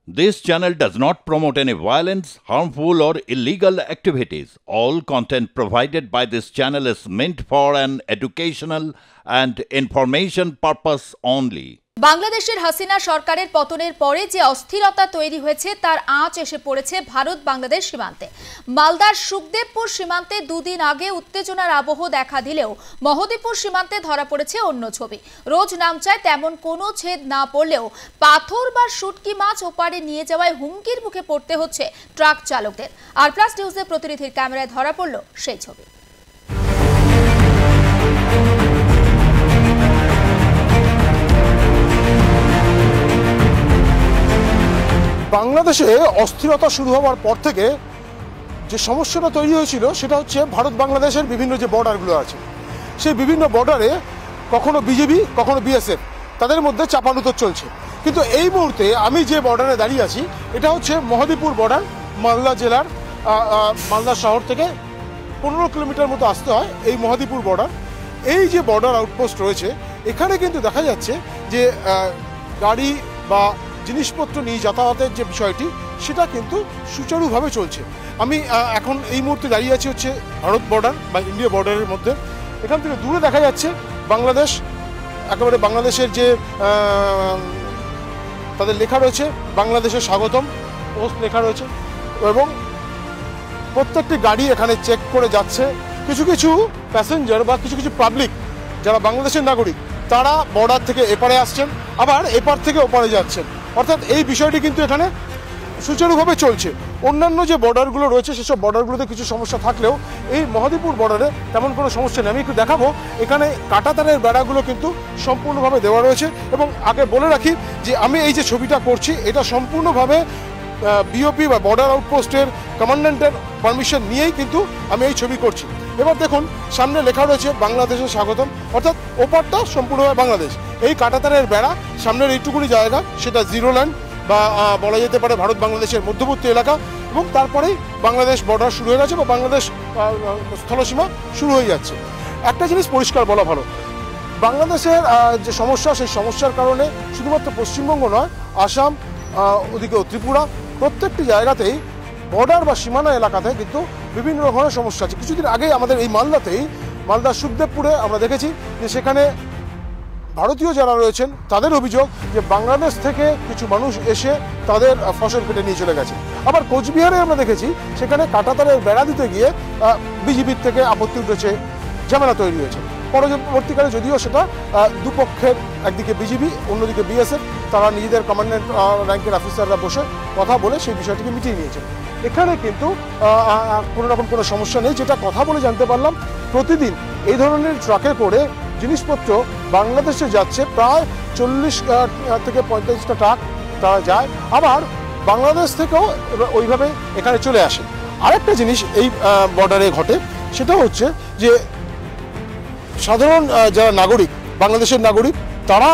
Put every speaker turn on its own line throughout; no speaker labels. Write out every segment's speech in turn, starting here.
This channel does not promote any violence, harmful, or illegal activities. All content provided by this channel is meant for an educational and information purpose only.
বাংলাদেশের হাসিনা সরকারের পতনের পরে যে অস্থিরতা তৈরি হয়েছে তার আঁচ এসে পড়েছে ভারত বাংলাদেশ সীমান্তে। মালদার সুখদেবপুর সীমান্তে দুদিন আগে উত্তেজনার আবহ দেখা দিলেও মহদীপুর সীমান্তে ধরা পড়েছে অন্য ছবি। রোজ নামচায় তেমন কোনো ছেদ না পড়লেও পাথর বা শুটকি মাছ ওপারে নিয়ে যাওয়ায় হুমকির মুখে পড়তে হচ্ছে ট্রাক চালকদের। আর প্লাস নিউজের প্রতিনিধির ক্যামেরায় ধরা পড়ল সেই ছবি।
বাংলাদেশে অস্থিরতা শুরু হওয়ার পর থেকে যে সমস্যাটা তৈরি হয়েছিল সেটা হচ্ছে ভারত বাংলাদেশের বিভিন্ন যে বর্ডারগুলো আছে সেই বিভিন্ন বর্ডারে কখনো বিজেপি কখনো বিএসএফ তাদের মধ্যে চাপানুতর চলছে। কিন্তু এই মুহূর্তে আমি যে বর্ডারে দাঁড়িয়ে আছি এটা হচ্ছে মহদীপুর বর্ডার। মালদা জেলার মালদা শহর থেকে 15 কিলোমিটার মতো আসতে হয় এই মহদীপুর বর্ডার। এই যে বর্ডার আউটপোস্ট রয়েছে এখানে কিন্তু দেখা যাচ্ছে যে গাড়ি বা জিনিসপত্র নিয়ে যাতায়াতের যে বিষয়টি সেটা কিন্তু সুচারুভাবে চলছে। আমি এখন এই মুহূর্তে দাঁড়িয়ে আছি হচ্ছে ভারত বর্ডার বা ইন্ডিয়া বর্ডারের মধ্যে। এখান থেকে দূরে দেখা যাচ্ছে বাংলাদেশ, একেবারে বাংলাদেশের যে তাদের লেখা রয়েছে বাংলাদেশের স্বাগতম পোস্ট লেখা রয়েছে এবং প্রত্যেকটি গাড়ি এখানে চেক করে যাচ্ছে। কিছু কিছু প্যাসেঞ্জার বা কিছু কিছু পাবলিক যারা বাংলাদেশের নাগরিক তারা বর্ডার থেকে এপারে আসছেন, আবার এপার থেকে ওপারে যাচ্ছেন। অর্থাৎ এই বিষয়টি কিন্তু এখানে সুচারুভাবে চলছে। অন্যান্য যে বর্ডারগুলো রয়েছে সেসব বর্ডারগুলোতে কিছু সমস্যা থাকলেও এই মহদীপুর বর্ডারে তেমন কোনো সমস্যা নেই। আমি একটু দেখাবো, এখানে কাঁটাতারের বেড়াগুলো কিন্তু সম্পূর্ণভাবে দেওয়া রয়েছে। এবং আগে বলে রাখি যে আমি এই যে ছবিটা করছি এটা সম্পূর্ণভাবে বিওপি বা বর্ডার আউটপোস্টের কমান্ড্যান্টের পারমিশন নিয়েই কিন্তু আমি এই ছবি করছি। এবার দেখুন সামনে লেখা রয়েছে বাংলাদেশের স্বাগতম, অর্থাৎ ওপারটা সম্পূর্ণভাবে বাংলাদেশ। এই কাঁটাতারের বেড়া সামনের এইটুকুনি জায়গা সেটা জিরো ল্যান্ড বা বলা যেতে পারে ভারত বাংলাদেশের মধ্যবর্তী এলাকা, এবং তারপরেই বাংলাদেশ বর্ডার শুরু হয়ে গেছে বা বাংলাদেশ স্থলসীমা শুরু হয়ে যাচ্ছে। একটা জিনিস পরিষ্কার বলা ভালো, বাংলাদেশের যে সমস্যা সেই সমস্যার কারণে শুধুমাত্র পশ্চিমবঙ্গ নয়, আসাম, ওদিকে ত্রিপুরা, প্রত্যেকটি জায়গাতেই বর্ডার বা সীমানা এলাকাতে কিন্তু বিভিন্ন রকমের সমস্যা আছে। কিছুদিন আগেই আমাদের এই মালদার সুখদেবপুরে আমরা দেখেছি যে সেখানে ভারতীয় যারা রয়েছেন তাদের অভিযোগ যে বাংলাদেশ থেকে কিছু মানুষ এসে তাদের ফসল কেটে নিয়ে চলে গেছে। আবার কোচবিহারে আমরা দেখেছি সেখানে কাঁটাতারের বেড়া দিতে গিয়ে বিজেপির থেকে আপত্তি উঠেছে, ঝামেলা তৈরি হয়েছে। পরবর্তীকালে যদিও সেটা দুপক্ষের, একদিকে বিজেপি অন্যদিকে বিএসএফ, তারা নিজেদের কমান্ড্যান্ট র্যাঙ্কের অফিসাররা বসে কথা বলে সেই বিষয়টিকে মিটিয়ে নিয়েছে। এখানে কিন্তু কোনো রকম কোনো সমস্যা নেই। যেটা কথা বলে জানতে পারলাম, প্রতিদিন এই ধরনের ট্রাকে করে জিনিসপত্র বাংলাদেশে যাচ্ছে, প্রায় 40 থেকে 45টা ট্রাক তারা যায়, আবার বাংলাদেশ থেকেও ওইভাবে এখানে চলে আসে। আরেকটা জিনিস এই বর্ডারে ঘটে, সেটা হচ্ছে যে সাধারণ যারা নাগরিক, বাংলাদেশের নাগরিক, তারা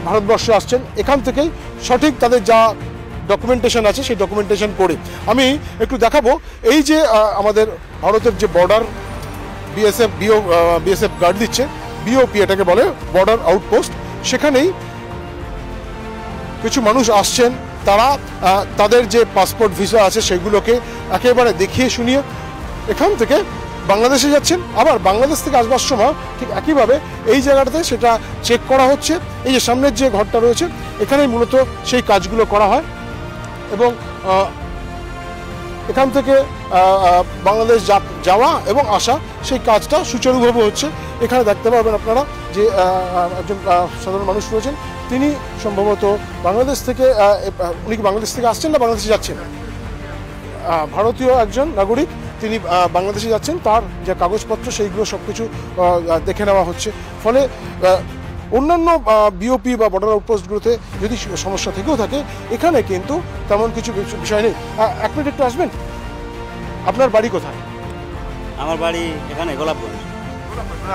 ভারতবর্ষে আসছেন, এখান থেকেই সঠিক তাদের যা ডকুমেন্টেশন আছে সেই ডকুমেন্টেশন করে। আমি একটু দেখাবো এই যে আমাদের ভারতের যে বর্ডার বিএসএফ গার্ড দিচ্ছে, বিওপি এটাকে বলে বর্ডার আউটপোস্ট, সেখানেই কিছু মানুষ আসছেন, তারা তাদের যে পাসপোর্ট ভিসা আছে সেগুলোকে একেবারে দেখিয়ে শুনিয়ে এখান থেকে বাংলাদেশে যাচ্ছেন। আবার বাংলাদেশ থেকে আসবার সময় ঠিক একইভাবে এই জায়গাটাতে সেটা চেক করা হচ্ছে। এই যে সামনের যে ঘরটা রয়েছে এখানেই মূলত সেই কাজগুলো করা হয় এবং এখান থেকে বাংলাদেশ যাওয়া এবং আসা সেই কাজটা সুচারুভাবে হচ্ছে। এখানে দেখতে পাবেন আপনারা যে একজন সাধারণ মানুষ রয়েছেন, তিনি সম্ভবত বাংলাদেশ থেকে, উনি কি বাংলাদেশ থেকে আসছেন না বাংলাদেশে যাচ্ছেন? ভারতীয় একজন নাগরিক, তিনি বাংলাদেশে যাচ্ছেন, তার যে কাগজপত্র সেইগুলো সব কিছু দেখে নেওয়া হচ্ছে। ফলে অন্যান্য বিওপি বা বর্ডার আউটপোস্টগুলোতে যদি সমস্যা থেকেও থাকে, এখানে কিন্তু তেমন কিছু বিষয় নেই। এক মিনিট একটু আসবেন, আপনার বাড়ি কোথায়?
আমার বাড়ি এখানে গোলাপগঞ্জ।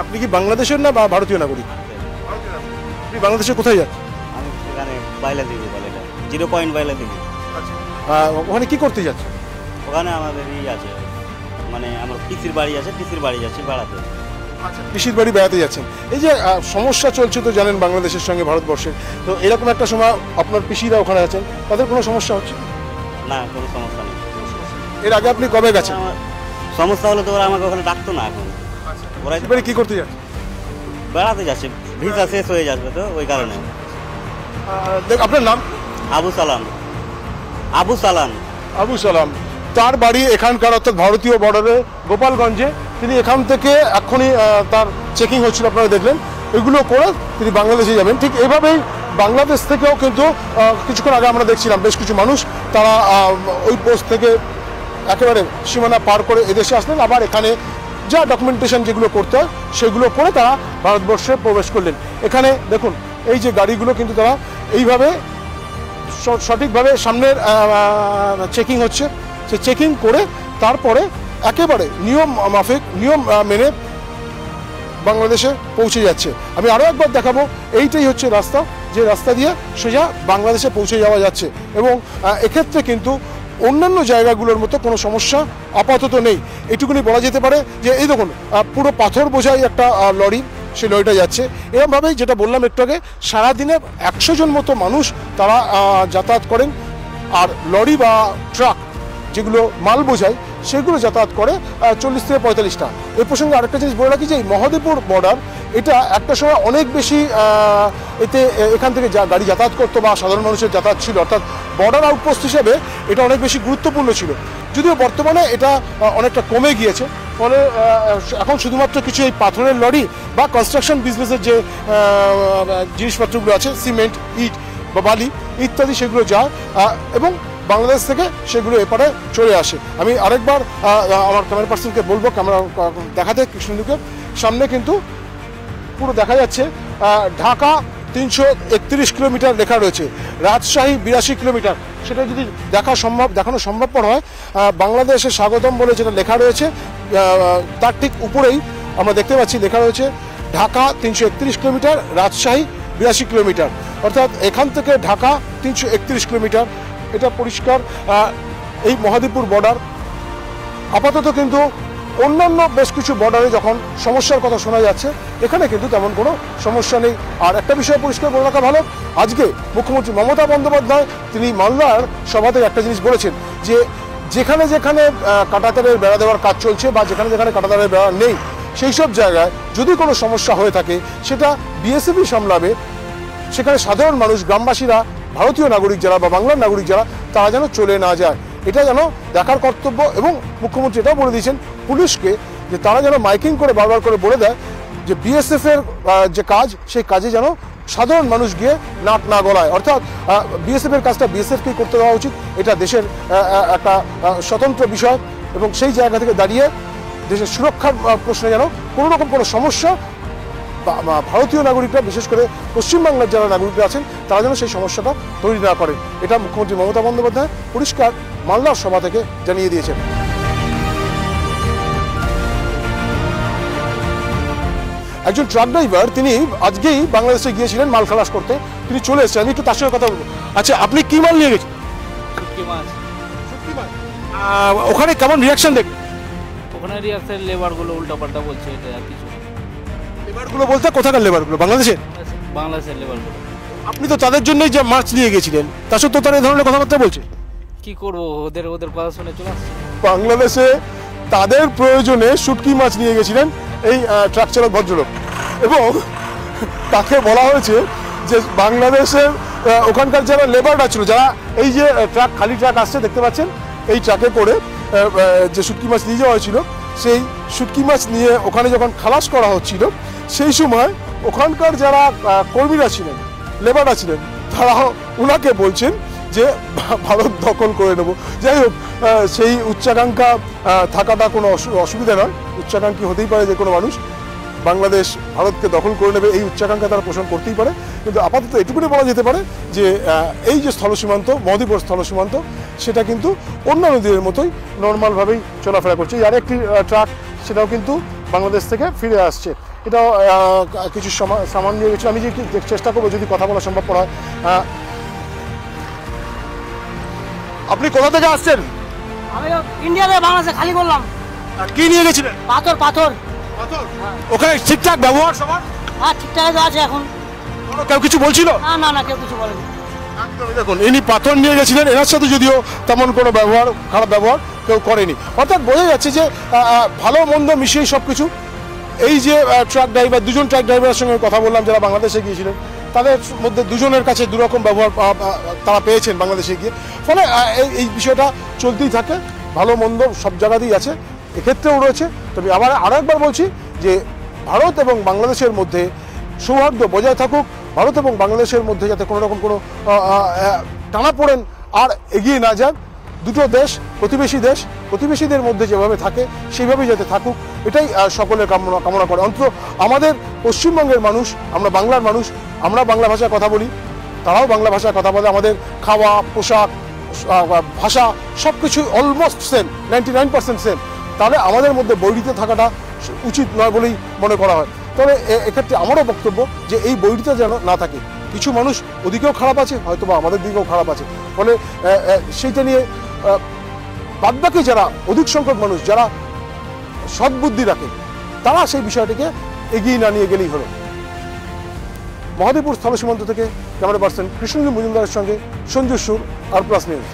আপনি কি বাংলাদেশের না বা ভারতীয় নাগরিক? আপনি বাংলাদেশে কোথায় যাচ্ছেন?
আমি সেখানে বাইলা দিঘি বলে, 0 পয়েন্ট বাইলা দিঘি।
ওখানে কি করতে যাচ্ছেন?
ওখানে আমাদের আছে, মানে আমার পিসির বাড়ি আছে, পিসির বাড়ি যাচ্ছি বেড়াতে।
পিসির বাড়ি বেড়াতে যাচ্ছেন, এই যে সমস্যা চলছে তো জানেন বাংলাদেশের সঙ্গে ভারতবর্ষের, তো এরকম একটা সময় আপনার পিসিরা ওখানে আছেন, তাদের কোনো সমস্যা হচ্ছে?
না, কোনো সমস্যা নেই।
এর আগে আপনি কবে গেছেন?
আমার সমস্যা হলে তো ওরা আমাকে ওখানে ডাকতো না। এখন ওরা
এবারে কি করতে যাচ্ছে?
বেড়াতে যাচ্ছে, ভিসা শেষ হয়ে যাবে তো ওই কারণে।
আপনার নাম?
আবু সালাম। আবু সালাম।
আবু সালাম, তার বাড়ি এখানকার অর্থাৎ ভারতীয় বর্ডারে গোপালগঞ্জে। তিনি এখান থেকে এক্ষুনি তার চেকিং হচ্ছিল, আপনারা দেখলেন, এগুলো করে তিনি বাংলাদেশে যাবেন। ঠিক এভাবেই বাংলাদেশ থেকেও কিন্তু কিছুক্ষণ আগে আমরা দেখছিলাম বেশ কিছু মানুষ তারা ওই পোস্ট থেকে একেবারে সীমানা পার করে এদেশে আসলেন, আবার এখানে যা ডকুমেন্টেশন যেগুলো করতে হয় সেগুলো করে তারা ভারতবর্ষে প্রবেশ করলেন। এখানে দেখুন এই যে গাড়িগুলো কিন্তু তারা এইভাবে সঠিকভাবে সামনের চেকিং হচ্ছে, সে চেকিং করে তারপরে একেবারে নিয়ম মাফিক নিয়ম মেনে বাংলাদেশে পৌঁছে যাচ্ছে। আমি আরও একবার দেখাবো, এইটাই হচ্ছে রাস্তা, যে রাস্তা দিয়ে সোজা বাংলাদেশে পৌঁছে যাওয়া যাচ্ছে। এবং এক্ষেত্রে কিন্তু অন্যান্য জায়গাগুলোর মতো কোনো সমস্যা আপাতত নেই। এটুকুনি বলা যেতে পারে যে এই দেখুন পুরো পাথর বোঝাই একটা লরি, সেই লরিটা যাচ্ছে। এরকমভাবেই যেটা বললাম একটু আগে, সারাদিনে 100 জন মতো মানুষ তারা যাতায়াত করেন। আর লরি বা ট্রাক যেগুলো মাল বোঝায় সেগুলো যাতায়াত করে 40 থেকে 45টা। এই প্রসঙ্গে আরেকটা জিনিস বলে রাখি যে এই মহদেবপুর বর্ডার, এটা একটা সময় অনেক বেশি এতে এখান থেকে গাড়ি যাতায়াত করতো বা সাধারণ মানুষের যাতায়াত ছিল, অর্থাৎ বর্ডার আউটপোস্ট হিসেবে এটা অনেক বেশি গুরুত্বপূর্ণ ছিল। যদিও বর্তমানে এটা অনেকটা কমে গিয়েছে, ফলে এখন শুধুমাত্র কিছু এই পাথরের লরি বা কনস্ট্রাকশন বিজনেসের যে জিনিসপত্রগুলো আছে, সিমেন্ট, ইট বা বালি ইত্যাদি, সেগুলো যায় এবং বাংলাদেশ থেকে সেগুলো এপারে চলে আসে। আমি আরেকবার আমার ক্যামেরা পার্সনকে বলবো ক্যামেরা দেখাতে, কৃষ্ণন্দুকে সামনে কিন্তু পুরো দেখা যাচ্ছে ঢাকা 331 কিলোমিটার লেখা রয়েছে, রাজশাহী 82 কিলোমিটার। সেটা যদি দেখানো সম্ভবপর হয়, বাংলাদেশে স্বাগতম বলে যেটা লেখা রয়েছে তার ঠিক উপরেই আমরা দেখতে পাচ্ছি লেখা রয়েছে ঢাকা 331 কিলোমিটার, রাজশাহী 82 কিলোমিটার। অর্থাৎ এখান থেকে ঢাকা 331 কিলোমিটার। এটা পরিষ্কার এই মহদেবপুর বর্ডার। আপাতত কিন্তু অন্যান্য বেশ কিছু বর্ডারে যখন সমস্যার কথা শোনা যাচ্ছে, এখানে কিন্তু তেমন কোনো সমস্যা নেই। আর একটা বিষয় পরিষ্কার বলে রাখা ভালো, আজকে মুখ্যমন্ত্রী মমতা বন্দ্যোপাধ্যায় তিনি মালদার সভাতে একটা জিনিস বলেছেন যে যেখানে যেখানে কাঁটাতারের বেড়া দেওয়ার কাজ চলছে বা যেখানে যেখানে কাঁটাতারের বেড়া নেই, সেই সব জায়গায় যদি কোনো সমস্যা হয়ে থাকে সেটা বিএসএফই সামলাবে। সেখানে সাধারণ মানুষ, গ্রামবাসীরা, ভারতীয় নাগরিক যারা বা বাংলার নাগরিক যারা, তারা যেন চলে না যায়, এটা যেন দেখার কর্তব্য। এবং মুখ্যমন্ত্রী এটাও বলে দিয়েছেন পুলিশকে যে তারা যেন মাইকিং করে বারবার করে বলে দেয় যে বিএসএফের যে কাজ, সেই কাজে যেন সাধারণ মানুষ গিয়ে নাক না গলায়। অর্থাৎ বিএসএফের কাজটা বিএসএফকেই করতে দেওয়া উচিত, এটা দেশের একটা স্বতন্ত্র বিষয়। এবং সেই জায়গা থেকে দাঁড়িয়ে দেশের সুরক্ষার প্রশ্নে যেন কোনো রকম কোনো সমস্যা ভারতীয় নাগরিকরা, বিশেষ করে পশ্চিমবাংলার যারা নাগরিকরা আছেন, তারা যেন সেই সমস্যাটা তৈরি না করেন, এটা মুখ্যমন্ত্রী মমতা বন্দ্যোপাধ্যায় পরিষ্কার মালদার সভা থেকে জানিয়ে দিয়েছেন। একজন ট্রাক ড্রাইভার, তিনি আজকেই বাংলাদেশে গিয়েছিলেন মাল খালাস করতে, তিনি চলে এসেছেন। আমি একটু তার সঙ্গে কথা বলবো। আচ্ছা, আপনি কি মাল নিয়ে গেছেন? ওখানে কেমন রিয়াকশন দেখলেন?
ওখানে রিয়াকশন লেবারগুলো উল্টাপাল্টা বলছে, এটা আর কিছু।
লেবারগুলো বলতে কোথাকার লেবারগুলো? বাংলাদেশের
লেবারগুলো।
আপনি তো তাদের জন্যই যে মাছ নিয়ে গেছিলেন, তা সত্ত্বেও তারা এই ধরনের কথাবার্তা বলছে।
কি করবো, ওদের কথা শুনে চলে আসছে।
বাংলাদেশে তাদের প্রয়োজনে শুটকি মাছ নিয়ে গেছিলেন এই ট্রাক চালক ভদ্রলোক, এবং তাকে বলা হয়েছে যে বাংলাদেশের ওখানকার যারা লেবাররা ছিল, যারা এই যে ট্রাক, খালি ট্রাক আসছে দেখতে পাচ্ছেন, এই ট্রাকে করে যে শুটকি মাছ নিয়ে যাওয়া হয়েছিল, সেই শুটকি মাছ নিয়ে ওখানে যখন খালাস করা হচ্ছিল, সেই সময় ওখানকার যারা কর্মীরা ছিলেন, লেবাররা ছিলেন, তারা ওনাকে বলছেন যে ভারত দখল করে নেব। যাই হোক, সেই উচ্চাকাঙ্ক্ষা থাকাটা কোনো অসুবিধা নয়, উচ্চাকাঙ্ক্ষী হতেই পারে যে কোনো মানুষ। বাংলাদেশ ভারতকে দখল করে নেবে এই উচ্চাকাঙ্ক্ষা তারা পোষণ করতেই পারে, কিন্তু আপাতত এটুকুনি বলা যেতে পারে যে এই যে স্থল সীমান্ত, মহদীপুর স্থল সীমান্ত, সেটা কিন্তু অন্যান্য দিনের মতোই নর্মালভাবেই চলাফেরা করছে। আর একটি ট্রাক, সেটাও কিন্তু বাংলাদেশ থেকে ফিরে আসছে। এটাও কিছু সামান নিয়ে গেছিল। আমি যে চেষ্টা করবো যদি কথা বলা সম্ভব হয়। আপনি কোথা থেকে আসছেন?
আমি ইন্ডিয়া থেকে বাংলাদেশে খালি করলাম।
কি নিয়ে গেছিলেন?
পাথর।
ওখানে ঠিকঠাক ব্যবহার সবার?
হ্যাঁ ঠিকঠাক আছে এখন।
কেউ কিছু বলছিল?
না কেউ কিছু বলেনি।
দেখুন ইনি পাথর নিয়ে গেছিলেন, এনার সাথে যদিও তেমন কোনো ব্যবহার, খারাপ ব্যবহার কেউ করেনি। অর্থাৎ বোঝা যাচ্ছে যে ভালো মন্দ মিশিয়ে সব কিছু। এই যে ট্রাক ড্রাইভার, দুজন ট্রাক ড্রাইভারের সঙ্গে কথা বললাম যারা বাংলাদেশে গিয়েছিলেন, তাদের মধ্যে দুজনের কাছে দুরকম ব্যবহার তারা পেয়েছেন বাংলাদেশে গিয়ে। ফলে এই বিষয়টা চলতেই থাকে, ভালো মন্দ সব জায়গাতেই আছে, এক্ষেত্রেও রয়েছে। তবে আবার আরও একবার বলছি যে ভারত এবং বাংলাদেশের মধ্যে সৌহার্দ্য বজায় থাকুক, ভারত এবং বাংলাদেশের মধ্যে যাতে কোনো রকম কোনো টানাপোড়েন আর এগিয়ে না যান। দুটো দেশ, প্রতিবেশীদের মধ্যে যেভাবে থাকে সেইভাবেই যাতে থাকুক, এটাই সকলের কামনা করে। অন্তত আমাদের পশ্চিমবঙ্গের মানুষ, আমরা বাংলার মানুষ, আমরা বাংলা ভাষায় কথা বলি, তারাও বাংলা ভাষায় কথা বলে। আমাদের খাওয়া, পোশাক, ভাষা সব কিছুই অলমোস্ট সেম, 99% সেম। তাহলে আমাদের মধ্যে বৈরিতা থাকাটা উচিত নয় বলেই মনে করা হয়। তবে এক্ষেত্রে আমারও বক্তব্য যে এই বৈরিতা যেন না থাকে। কিছু মানুষ ওদিকেও খারাপ আছে, হয়তো বা আমাদের দিকেও খারাপ আছে। ফলে সেইটা নিয়ে বাদবাকি যারা অধিক সংখ্যক মানুষ যারা সদ্বুদ্ধি রাখে, তারা সেই বিষয়টিকে এগিয়ে না নিয়ে গেলেই হলো। মহাদেবপুর স্থল সীমান্ত থেকে ক্যামেরা পার্সন কৃষ্ণজি মজুমদারের সঙ্গে সঞ্জু সুর, আর প্লাস নিউজ।